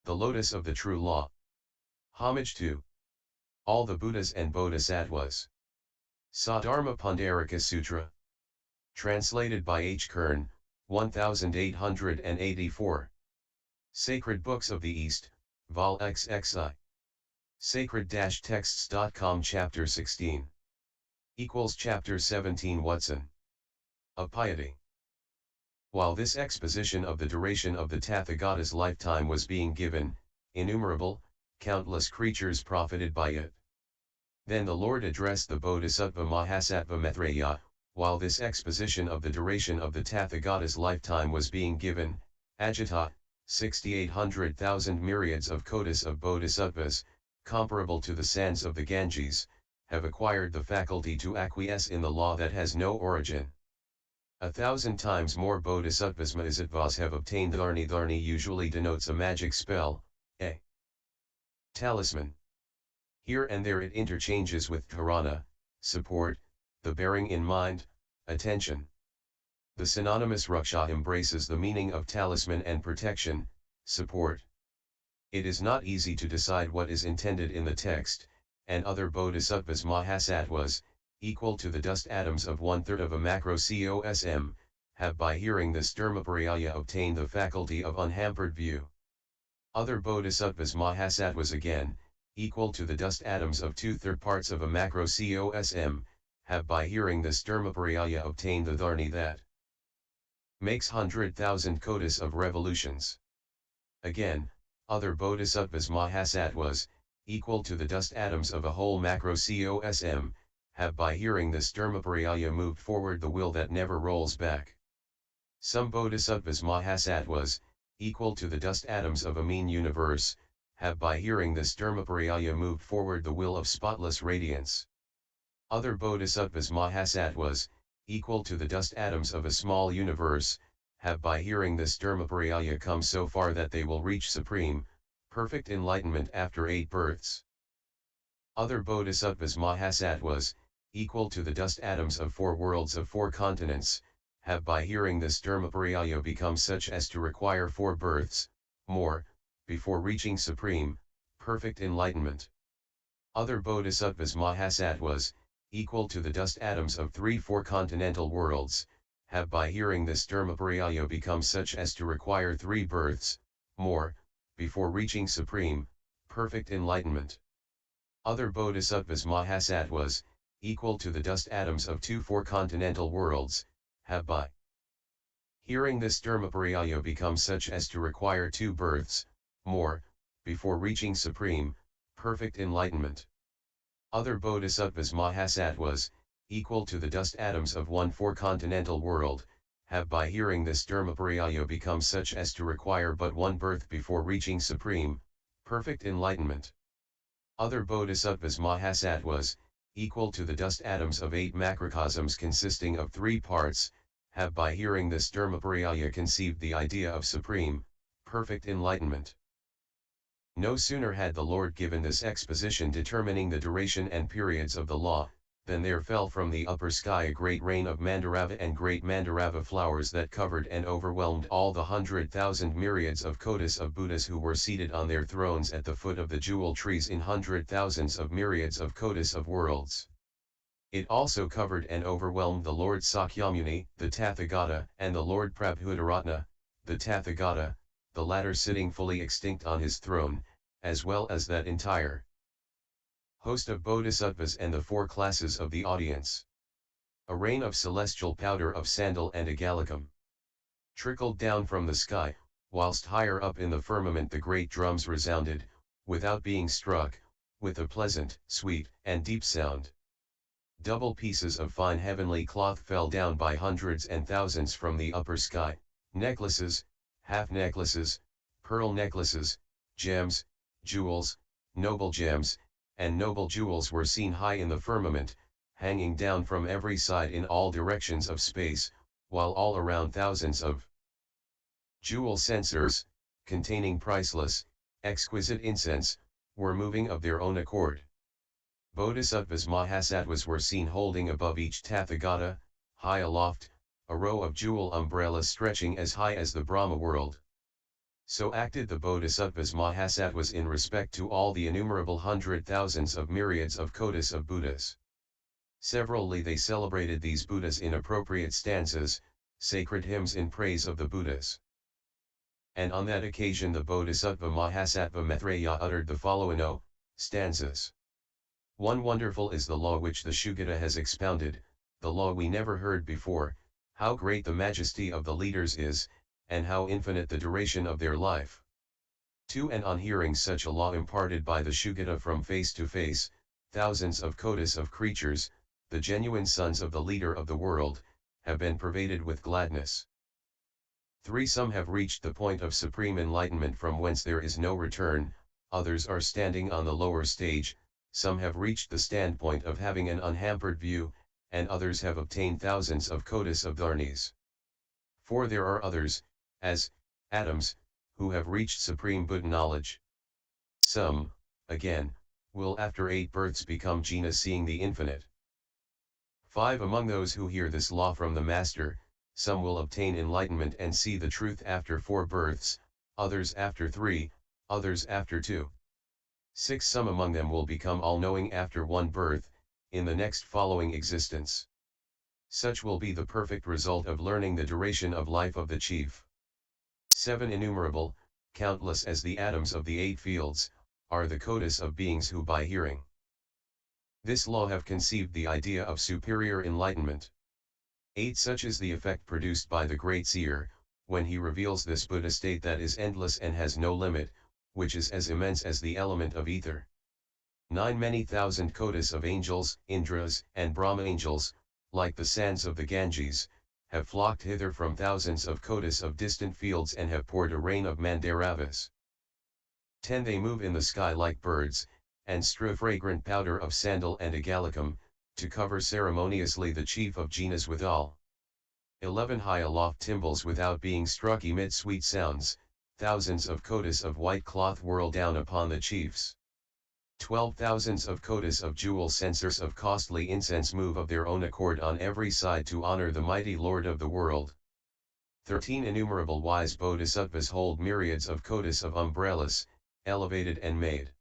the lotus of the true law. Homage to all the Buddhas and Bodhisattvas. Dharmaparyaya Sutra. Translated by H. Kern, 1884. Sacred Books of the East, Vol. XXI. Sacred-texts.com Chapter 16. Chapter 17 Watson. Of Piety. While this exposition of the duration of the Tathagata's lifetime was being given, innumerable, countless creatures profited by it. Then the Lord addressed the Bodhisattva Mahasattva Maitreya. While this exposition of the duration of the Tathagata's lifetime was being given, Agita, 6,800,000 myriads of kotis of bodhisattvas, comparable to the sands of the Ganges, have acquired the faculty to acquiesce in the law that has no origin. 1,000 times more Bodhisattvas Mahisattvas have obtained Dharani. Dharani usually denotes a magic spell, a talisman. Here and there it interchanges with dharana, support, the bearing in mind, attention. The synonymous raksha embraces the meaning of talisman and protection, support. It is not easy to decide what is intended in the text, and other Bodhisattvas Mahasattvas, equal to the dust atoms of 1/3 of a macrocosm, have by hearing this Dharmaparyaya obtained the faculty of unhampered view. Other Bodhisattvas Mahasattvas again, equal to the dust atoms of 2/3 parts of a macrocosm, have by hearing this Dharmaparyaya obtained the Dharani that makes 100,000 kotis of revolutions. Again, other Bodhisattvas Mahasattvas, equal to the dust atoms of a whole macrocosm, have by hearing this Dharmaparyaya moved forward the will that never rolls back. Some Bodhisattvas Mahasattvas, equal to the dust atoms of a mean universe, have by hearing this Dharmaparyaya moved forward the will of spotless radiance. Other Bodhisattvas Mahasattvas, equal to the dust atoms of a small universe, have by hearing this Dharmaparyaya come so far that they will reach supreme, perfect enlightenment after 8 births. Other Bodhisattvas Mahasattvas, equal to the dust atoms of 4 worlds of 4 continents, have by hearing this Dharmaparyaya become such as to require 4 births, more, before reaching supreme, perfect enlightenment. Other Bodhisattvas Mahasattvas, equal to the dust atoms of 3 four-continental worlds, have by hearing this Dharmaparyaya become such as to require 3 births, more, before reaching supreme, perfect enlightenment. Other Bodhisattvas Mahasattvas, equal to the dust atoms of 2 four-continental worlds, have by hearing this Dharmaparyaya become such as to require 2 births, more, before reaching supreme, perfect enlightenment. Other Bodhisattvas Mahasattvas, equal to the dust atoms of 1 four-continental world, have by hearing this Dharmaparyaya become such as to require but 1 birth before reaching supreme, perfect enlightenment. Other Bodhisattvas Mahasattvas, equal to the dust atoms of 8 macrocosms consisting of 3 parts, have by hearing this Dharmaparyaya conceived the idea of supreme, perfect enlightenment. No sooner had the Lord given this exposition determining the duration and periods of the law, than there fell from the upper sky a great rain of Mandarava and great Mandarava flowers that covered and overwhelmed all the 100,000 myriads of kotis of Buddhas who were seated on their thrones at the foot of the jewel trees in 100,000s of myriads of kotis of worlds. It also covered and overwhelmed the Lord Sakyamuni, the Tathagata, and the Lord Prabhudaratna, the Tathagata, the latter sitting fully extinct on his throne, as well as that entire host of bodhisattvas and the 4 classes of the audience. A rain of celestial powder of sandal and agallicum trickled down from the sky, whilst higher up in the firmament the great drums resounded, without being struck, with a pleasant, sweet, and deep sound. Double pieces of fine heavenly cloth fell down by hundreds and thousands from the upper sky, necklaces, half-necklaces, pearl necklaces, gems, jewels, noble gems, and noble jewels were seen high in the firmament, hanging down from every side in all directions of space, while all around thousands of jewel censers, containing priceless, exquisite incense, were moving of their own accord. Bodhisattvas Mahasattvas were seen holding above each Tathagata, high aloft, a row of jewel umbrellas stretching as high as the Brahma world. So acted the Bodhisattvas Mahasattvas in respect to all the innumerable hundred thousands of myriads of kotis of Buddhas. Severally they celebrated these Buddhas in appropriate stanzas, sacred hymns in praise of the Buddhas. And on that occasion the Bodhisattva Mahasattva Maitreya uttered the following stanzas. One wonderful is the law which the Agita has expounded, the law we never heard before, how great the majesty of the leaders is, and how infinite the duration of their life. 2. And on hearing such a law imparted by the Agita from face to face, thousands of kotis of creatures, the genuine sons of the leader of the world, have been pervaded with gladness. 3. Some have reached the point of supreme enlightenment from whence there is no return, others are standing on the lower stage, some have reached the standpoint of having an unhampered view, and others have obtained thousands of kotis of Dharanis. 4. There are others, as atoms, who have reached supreme Buddha knowledge. Some, again, will after 8 births become jhana seeing the infinite. 5. Among those who hear this law from the Master, some will obtain enlightenment and see the truth after 4 births, others after 3, others after 2. 6. Some among them will become all-knowing after 1 birth, in the next following existence. Such will be the perfect result of learning the duration of life of the chief. 7. Innumerable, countless as the atoms of the 8 fields, are the kotis of beings who by hearing this law have conceived the idea of superior enlightenment. 8. Such is the effect produced by the great seer, when he reveals this Buddha state that is endless and has no limit, which is as immense as the element of ether. 9. Many thousand kotis of angels, Indras, and Brahma angels, like the sands of the Ganges, have flocked hither from thousands of kotis of distant fields and have poured a rain of mandaravas. 10. They move in the sky like birds, and strew fragrant powder of sandal and agallicum, to cover ceremoniously the chief of jhanas withal. 11. High aloft timbrels without being struck emit sweet sounds, thousands of kotis of white cloth whirl down upon the chiefs. 12. Thousands of kotis of jewel censers of costly incense move of their own accord on every side to honor the mighty Lord of the world. 13. Innumerable wise bodhisattvas hold myriads of kotis of umbrellas, elevated and made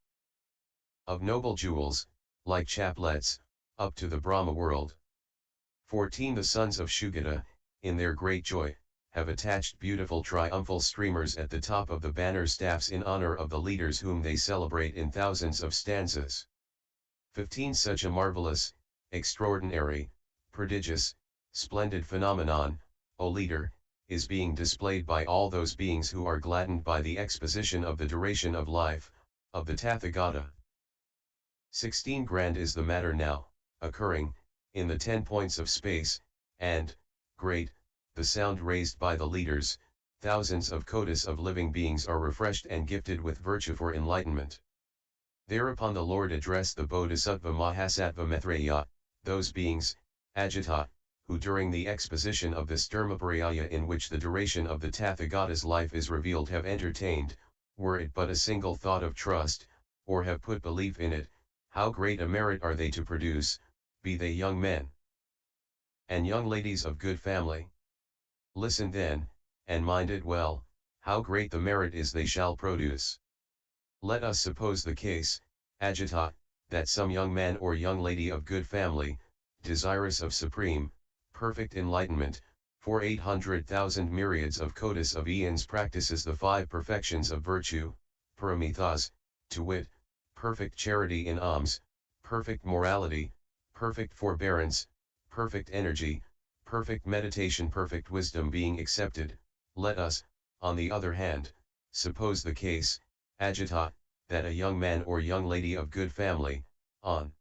of noble jewels, like chaplets, up to the Brahma world. 14. The sons of Agita, in their great joy, have attached beautiful triumphal streamers at the top of the banner staffs in honor of the leaders whom they celebrate in thousands of stanzas. 15. Such a marvelous, extraordinary, prodigious, splendid phenomenon, O leader, is being displayed by all those beings who are gladdened by the exposition of the duration of life, of the Tathagata. 16. Grand is the matter now, occurring, in the 10 points of space, and, great, the sound raised by the leaders, thousands of kotis of living beings are refreshed and gifted with virtue for enlightenment. Thereupon the Lord addressed the Bodhisattva Mahasattva Maitreya, those beings, Agita, who during the exposition of this Dharmaparyaya in which the duration of the Tathagata's life is revealed have entertained, were it but a single thought of trust, or have put belief in it, how great a merit are they to produce, be they young men and young ladies of good family. Listen then, and mind it well, how great the merit is they shall produce. Let us suppose the case, Agita, that some young man or young lady of good family, desirous of supreme, perfect enlightenment, for 800,000 myriads of kotis of eons practices the 5 perfections of virtue, paramithas, to wit, perfect charity in alms, perfect morality, perfect forbearance, perfect energy, perfect meditation, perfect wisdom being accepted. Let us, on the other hand, suppose the case, Agita, that a young man or young lady of good family, on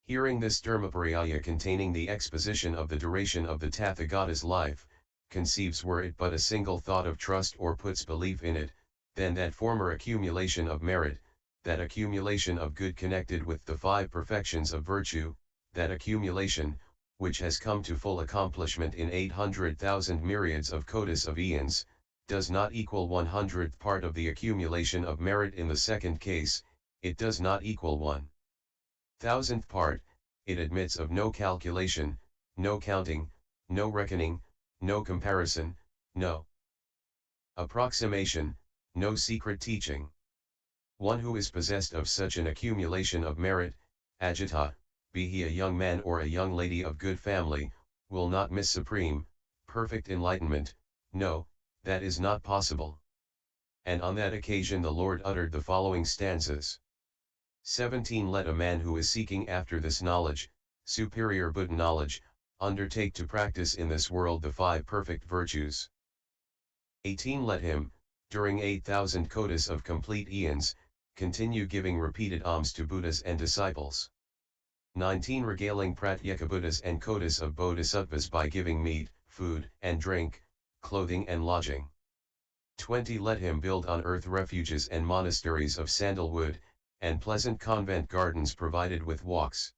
hearing this Dharmaparyaya containing the exposition of the duration of the Tathagata's life, conceives were it but a single thought of trust or puts belief in it, then that former accumulation of merit, that accumulation of good connected with the 5 perfections of virtue, that accumulation, which has come to full accomplishment in 800,000 myriads of kotis of eons, does not equal 100th part of the accumulation of merit in the second case, it does not equal 1,000th part, it admits of no calculation, no counting, no reckoning, no comparison, no Approximation, no secret teaching. One who is possessed of such an accumulation of merit, Agita, be he a young man or a young lady of good family, will not miss supreme, perfect enlightenment. No, that is not possible. And on that occasion the Lord uttered the following stanzas. 17 Let a man who is seeking after this knowledge, superior Buddha knowledge, undertake to practice in this world the 5 perfect virtues. 18 Let him, during 8,000 kotis of complete eons, continue giving repeated alms to Buddhas and disciples. 19 Regaling pratyeka Buddhas and kotis of Bodhisattvas by giving meat, food, and drink, clothing and lodging. 20 Let him build on earth refuges and monasteries of sandalwood, and pleasant convent gardens provided with walks.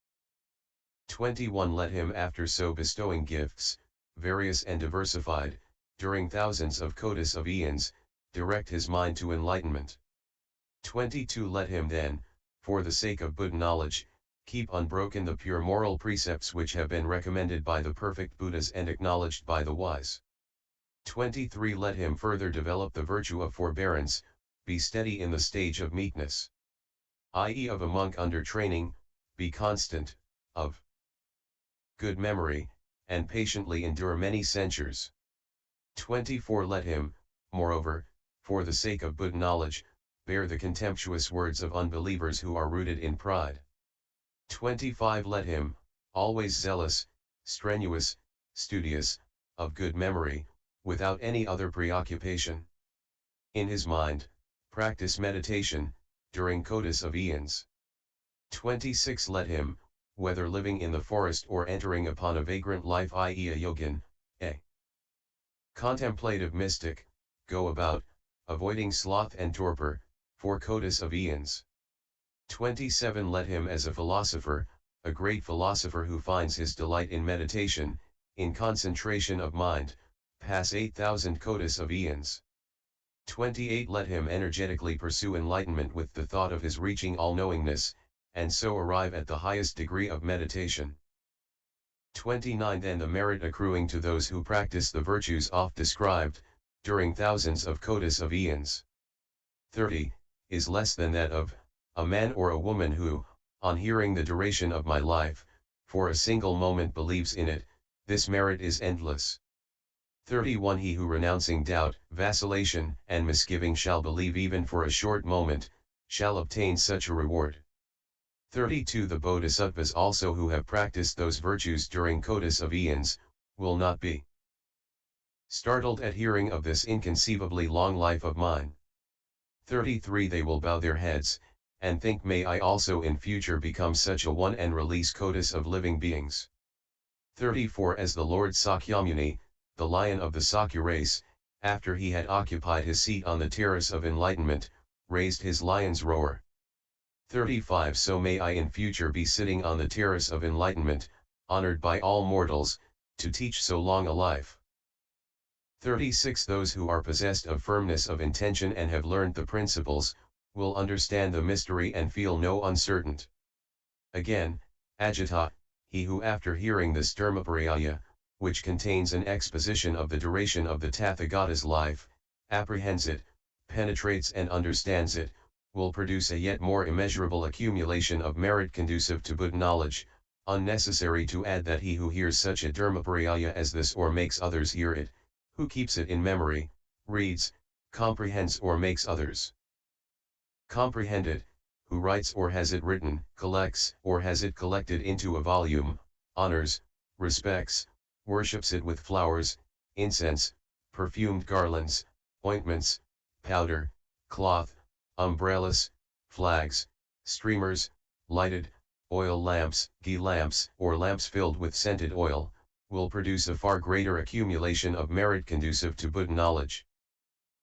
21 Let him after so bestowing gifts, various and diversified, during thousands of kotis of eons, direct his mind to enlightenment. 22 Let him then, for the sake of Buddha knowledge, keep unbroken the pure moral precepts which have been recommended by the perfect Buddhas and acknowledged by the wise. 23 Let him further develop the virtue of forbearance, be steady in the stage of meekness, i.e. of a monk under training, be constant, of good memory, and patiently endure many censures. 24 Let him, moreover, for the sake of Buddha knowledge, bear the contemptuous words of unbelievers who are rooted in pride. 25 Let him, always zealous, strenuous, studious, of good memory, without any other preoccupation in his mind, practice meditation, during kotis of eons. 26 Let him, whether living in the forest or entering upon a vagrant life, i.e. a yogin, a contemplative mystic, go about, avoiding sloth and torpor, for kotis of eons. 27 Let him as a philosopher, a great philosopher who finds his delight in meditation, in concentration of mind, pass 8,000 kotis of eons. 28 Let him energetically pursue enlightenment with the thought of his reaching all-knowingness, and so arrive at the highest degree of meditation. 29 Then the merit accruing to those who practice the virtues oft described, during thousands of kotis of eons. 30, is less than that of a man or a woman who, on hearing the duration of my life, for a single moment believes in it. This merit is endless. 31 He who renouncing doubt, vacillation, and misgiving shall believe even for a short moment, shall obtain such a reward. 32 The Bodhisattvas also who have practiced those virtues during kotis of eons, will not be startled at hearing of this inconceivably long life of mine. 33 They will bow their heads, and think, may I also in future become such a one and release kotis of living beings. 34 As the Lord Sakyamuni, the lion of the Sakya race, after he had occupied his seat on the terrace of enlightenment, raised his lion's roar. 35 So may I in future be sitting on the terrace of enlightenment, honored by all mortals, to teach so long a life. 36 Those who are possessed of firmness of intention and have learned the principles, will understand the mystery and feel no uncertainty. Again, Agita, he who after hearing this Dharmaparyaya, which contains an exposition of the duration of the Tathagata's life, apprehends it, penetrates and understands it, will produce a yet more immeasurable accumulation of merit conducive to Buddha knowledge. Unnecessary to add that he who hears such a Dharmaparyaya as this or makes others hear it, who keeps it in memory, reads, comprehends or makes others comprehend it, who writes or has it written, collects or has it collected into a volume, honors, respects, worships it with flowers, incense, perfumed garlands, ointments, powder, cloth, umbrellas, flags, streamers, lighted, oil lamps, ghee lamps, or lamps filled with scented oil, will produce a far greater accumulation of merit conducive to Buddha knowledge.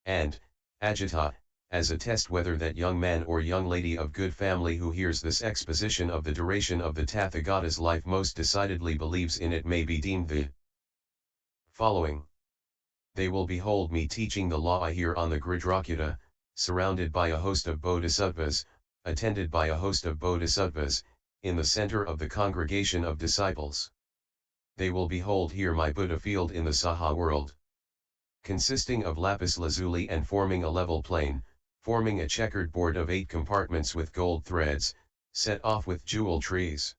And, Agita, as a test whether that young man or young lady of good family who hears this exposition of the duration of the Tathagata's life most decidedly believes in it may be deemed the following. They will behold me teaching the law I hear on the Gridrakutta, surrounded by a host of Bodhisattvas, attended by a host of Bodhisattvas, in the center of the congregation of disciples. They will behold here my Buddha field in the Saha world. consisting of lapis lazuli and forming a level plane, forming a checkered board of 8 compartments with gold threads, set off with jewel trees.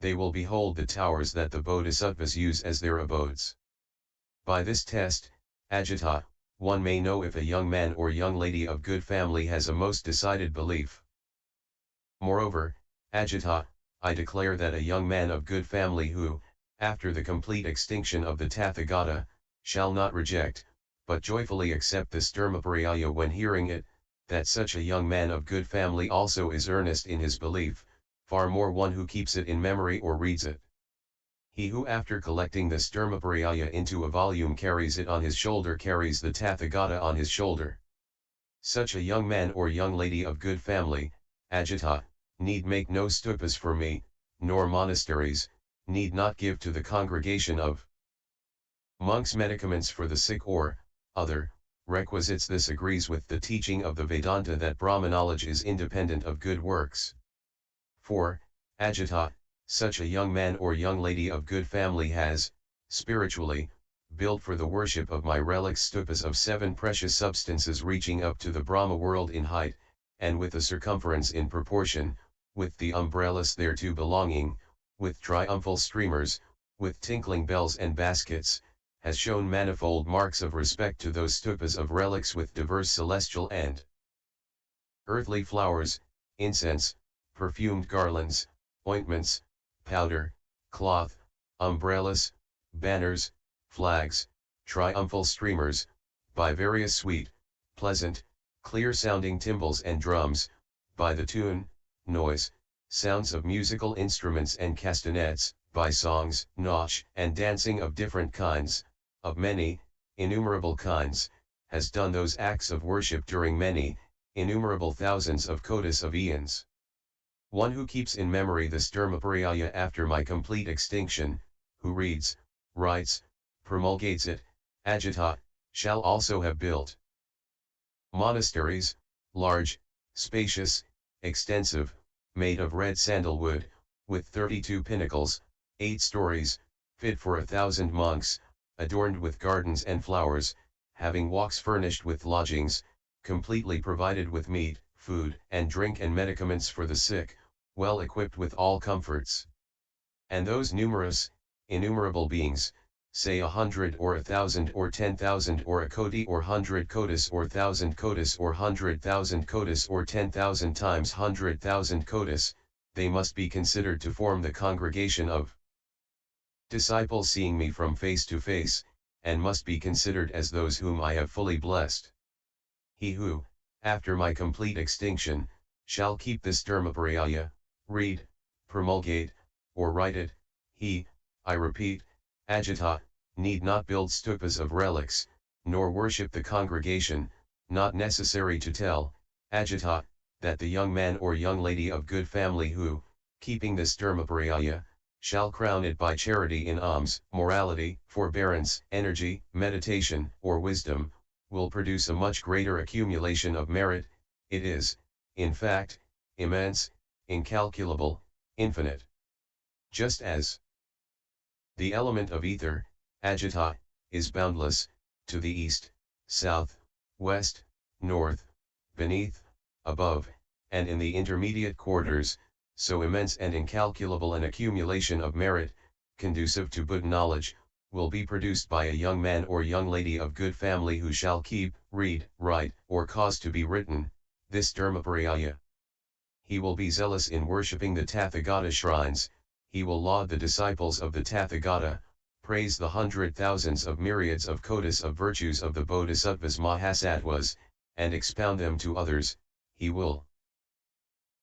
They will behold the towers that the Bodhisattvas use as their abodes. By this test, Agita, one may know if a young man or young lady of good family has a most decided belief. Moreover, Agita, I declare that a young man of good family who, after the complete extinction of the Tathagata, shall not reject, but joyfully accept this Dharmaparyaya when hearing it, that such a young man of good family also is earnest in his belief, far more one who keeps it in memory or reads it. He who after collecting this Dharmaparyaya into a volume carries it on his shoulder carries the Tathagata on his shoulder. Such a young man or young lady of good family, Agita, need make no stupas for me, nor monasteries, need not give to the congregation of monks medicaments for the sick or, other, requisites. This agrees with the teaching of the Vedanta that Brahma knowledge is independent of good works. 4. Agita, such a young man or young lady of good family has, spiritually, built for the worship of my relics stupas of 7 precious substances reaching up to the Brahma world in height, and with a circumference in proportion, with the umbrellas thereto belonging, with triumphal streamers, with tinkling bells and baskets, has shown manifold marks of respect to those stupas of relics with diverse celestial and earthly flowers, incense, perfumed garlands, ointments, powder, cloth, umbrellas, banners, flags, triumphal streamers, by various sweet, pleasant, clear-sounding timbrels and drums, by the tune, noise, sounds of musical instruments and castanets, by songs, nautch, and dancing of different kinds, of many, innumerable kinds, has done those acts of worship during many, innumerable thousands of kotis of eons. One who keeps in memory this Dharmaparyaya after my complete extinction, who reads, writes, promulgates it, Agita, shall also have built monasteries, large, spacious, extensive, made of red sandalwood, with 32 pinnacles, 8 stories, fit for 1,000 monks, adorned with gardens and flowers, having walks furnished with lodgings, completely provided with meat, food, and drink and medicaments for the sick, well equipped with all comforts. And those numerous, innumerable beings, say 100 or 1,000 or 10,000 or a koti or 100 kotis or 1,000 kotis or 100,000 kotis or 10,000 times 100,000 kotis, they must be considered to form the congregation of disciples seeing me from face to face, and must be considered as those whom I have fully blessed. He who, after my complete extinction, shall keep this Dharmaparyaya, read, promulgate, or write it, he, I repeat, Agita, need not build stupas of relics, nor worship the congregation, not necessary to tell, Agita, that the young man or young lady of good family who, keeping this Dharmaparyaya, shall crown it by charity in alms, morality, forbearance, energy, meditation, or wisdom, will produce a much greater accumulation of merit. It is, in fact, immense, incalculable, infinite. Just as the element of ether, Agita, is boundless, to the east, south, west, north, beneath, above, and in the intermediate quarters, so immense and incalculable an accumulation of merit, conducive to Buddha knowledge, will be produced by a young man or young lady of good family who shall keep, read, write, or cause to be written, this Dharmaparyaya. He will be zealous in worshipping the Tathagata shrines, he will laud the disciples of the Tathagata, praise the 100,000s of myriads of kotis of virtues of the Bodhisattvas Mahasattvas, and expound them to others. He will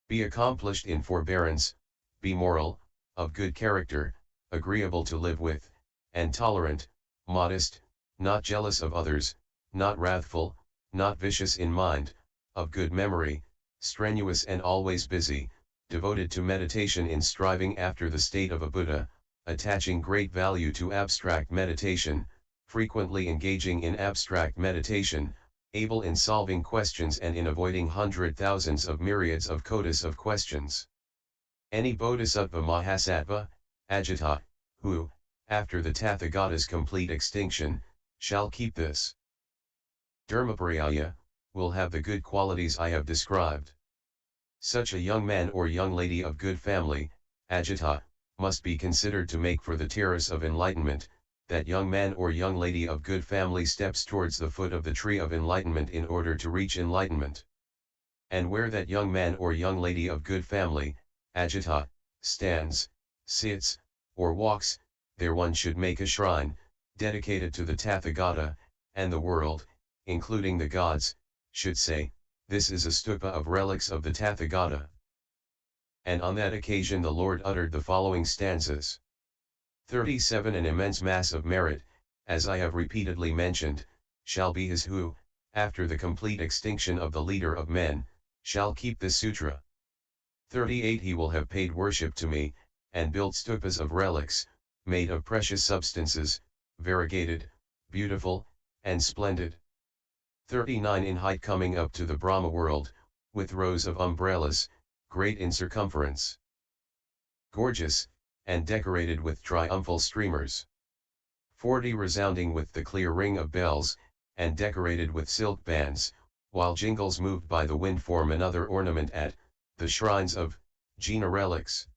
be accomplished in forbearance, be moral, of good character, agreeable to live with, and tolerant, modest, not jealous of others, not wrathful, not vicious in mind, of good memory, strenuous and always busy, devoted to meditation in striving after the state of a Buddha, attaching great value to abstract meditation, frequently engaging in abstract meditation, able in solving questions and in avoiding 100,000s of myriads of kotis of questions. Any Bodhisattva Mahasattva, Agita, who, after the Tathagata's complete extinction, shall keep this Dharmaparyaya, will have the good qualities I have described. Such a young man or young lady of good family, Agita, must be considered to make for the terrace of enlightenment. That young man or young lady of good family steps towards the foot of the tree of enlightenment in order to reach enlightenment. And where that young man or young lady of good family, Agita, stands, sits, or walks, there one should make a shrine, dedicated to the Tathagata, and the world, including the gods, should say, this is a stupa of relics of the Tathagata. And on that occasion the Lord uttered the following stanzas. 37 An immense mass of merit, as I have repeatedly mentioned, shall be his who, after the complete extinction of the leader of men, shall keep this sutra. 38 He will have paid worship to me, and built stupas of relics, made of precious substances, variegated, beautiful, and splendid. 39 In height coming up to the Brahma world, with rows of umbrellas, great in circumference, gorgeous, and decorated with triumphal streamers. 40 Resounding with the clear ring of bells, and decorated with silk bands, while jingles moved by the wind form another ornament at the shrines of Jina relics.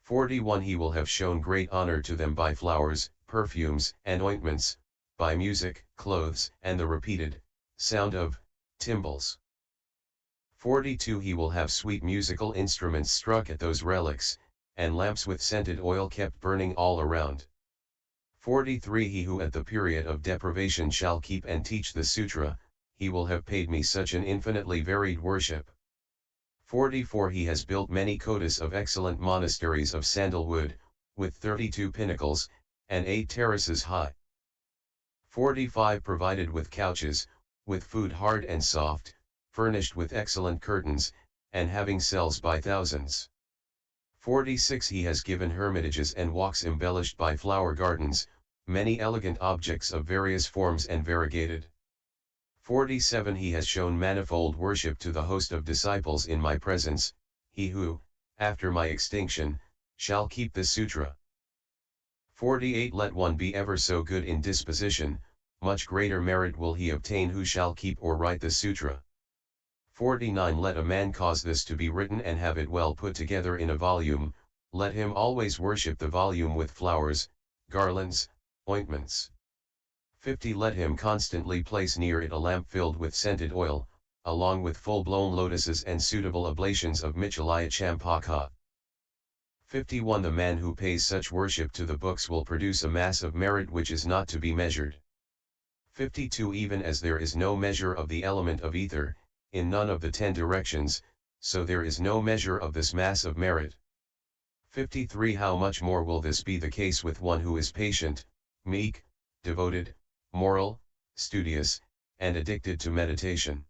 41 He will have shown great honor to them by flowers, perfumes, and ointments, by music, clothes, and the repeated sound of timbrels. 42 He will have sweet musical instruments struck at those relics, and lamps with scented oil kept burning all around. 43 He who at the period of deprivation shall keep and teach the sutra, he will have paid me such an infinitely varied worship. 44 He has built many kotis of excellent monasteries of sandalwood, with 32 pinnacles, and 8 terraces high. 45 Provided with couches, with food hard and soft, furnished with excellent curtains, and having cells by thousands. 46 He has given hermitages and walks embellished by flower gardens, many elegant objects of various forms and variegated. 47 He has shown manifold worship to the host of disciples in my presence, he who, after my extinction, shall keep this sutra. 48 Let one be ever so good in disposition, much greater merit will he obtain who shall keep or write the sutra. 49 Let a man cause this to be written and have it well put together in a volume, let him always worship the volume with flowers, garlands, ointments. 50 Let him constantly place near it a lamp filled with scented oil, along with full-blown lotuses and suitable oblations of Michalaya Champaka. 51 The man who pays such worship to the books will produce a mass of merit which is not to be measured. 52 Even as there is no measure of the element of ether, in none of the 10 directions, so there is no measure of this mass of merit. 53 How much more will this be the case with one who is patient, meek, devoted, moral, studious, and addicted to meditation.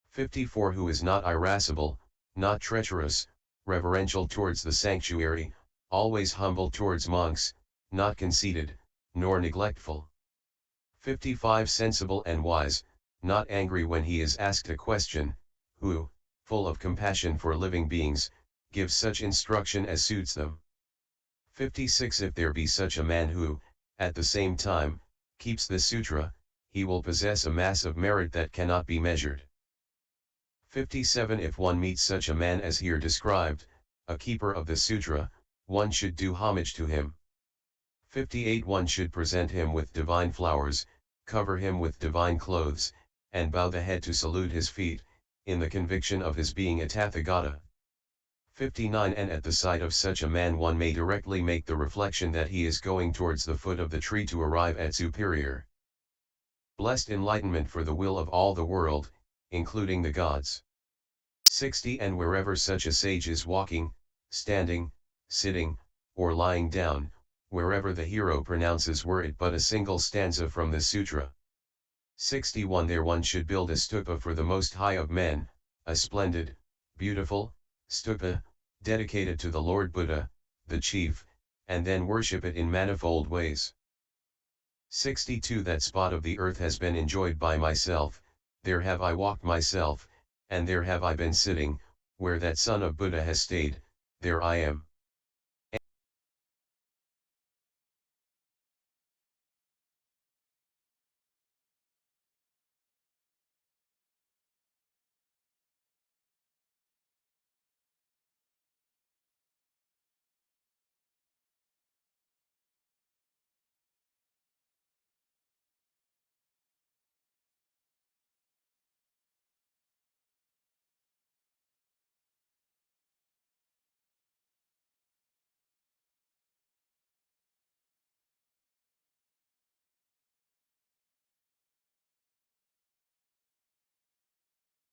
54 Who is not irascible, not treacherous, reverential towards the sanctuary, always humble towards monks, not conceited, nor neglectful. 55 Sensible and wise, not angry when he is asked a question, who, full of compassion for living beings, gives such instruction as suits them. 56 If there be such a man who, at the same time, keeps the sutra, he will possess a mass of merit that cannot be measured. 57 If one meets such a man as here described, a keeper of the sutra, one should do homage to him. 58 One should present him with divine flowers, cover him with divine clothes, and bow the head to salute his feet, in the conviction of his being a Tathagata. 59 And at the sight of such a man one may directly make the reflection that he is going towards the foot of the tree to arrive at superior blessed enlightenment for the will of all the world, including the gods. 60 And wherever such a sage is walking, standing, sitting, or lying down, wherever the hero pronounces were it but a single stanza from the sutra. 61 There one should build a stupa for the Most High of men, a splendid, beautiful, stupa, dedicated to the Lord Buddha, the chief, and then worship it in manifold ways. 62 That spot of the earth has been enjoyed by myself, there have I walked myself, and there have I been sitting, where that son of Buddha has stayed, there I am.